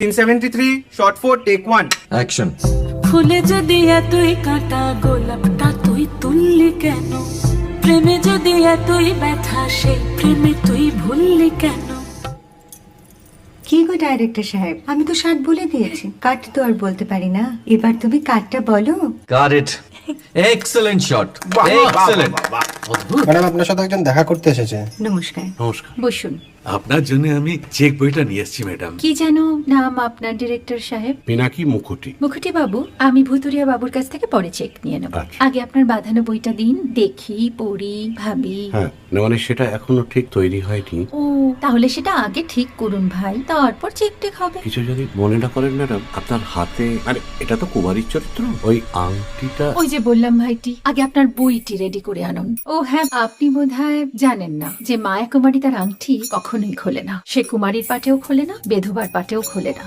373 shot 4 take 1 action. ফুলে যদি এতই কাঁটা গোলাপটা তুই তুললি কেন? প্রেমে যদি এতই ব্যথা সেই প্রেমে তুই ভুললি কেন? কি গো ডাইরেক্টর সাহেব, আমি তো 60 বলে দিয়েছি, কাট তো আর বলতে পারি না, এবার তুমি কাটটা বলো। Got it. Excellent shot, excellent. Madam আপনার সাথে একজন দেখা করতে এসেছে। নমস্কার, নমস্কার। বসুন। আপনার জন্য আমি চেক বইটা নিয়ে এসেছি ম্যাডাম। কি যেন নাম আপনার ডিরেক্টর সাহেব? পিনাকি মুখোটি। মুখুটি বাবু, আমি ভুতুরিয়া বাবুর কাছ থেকে পরে চেক নিয়ে নেব। আচ্ছা। আগে আপনার বাঁধানো বইটা দিন, দেখি, পড়ি, ভাবি। হ্যাঁ, না মানে সেটা এখনো ঠিক তৈরি হয়নি। ও, তাহলে সেটা আগে ঠিক করুন ভাই, তারপর চেক টেক হবে। কিছু যদি মনে না করেন ম্যাডাম, আপনার হাতে আরে এটা তো কুমারীর চরিত্র, ওই আংটিটা। ওই যে বললাম ভাইটি, আগে আপনার বইটি রেডি করে আনুন। ও হ্যাঁ, আপনি বোধহয় জানেন না যে মায়া কুমারী তার আংটি কখনোই খোলে না। সে কুমারীর পাটেও খোলে না, বেধবার পাটেও খোলে না।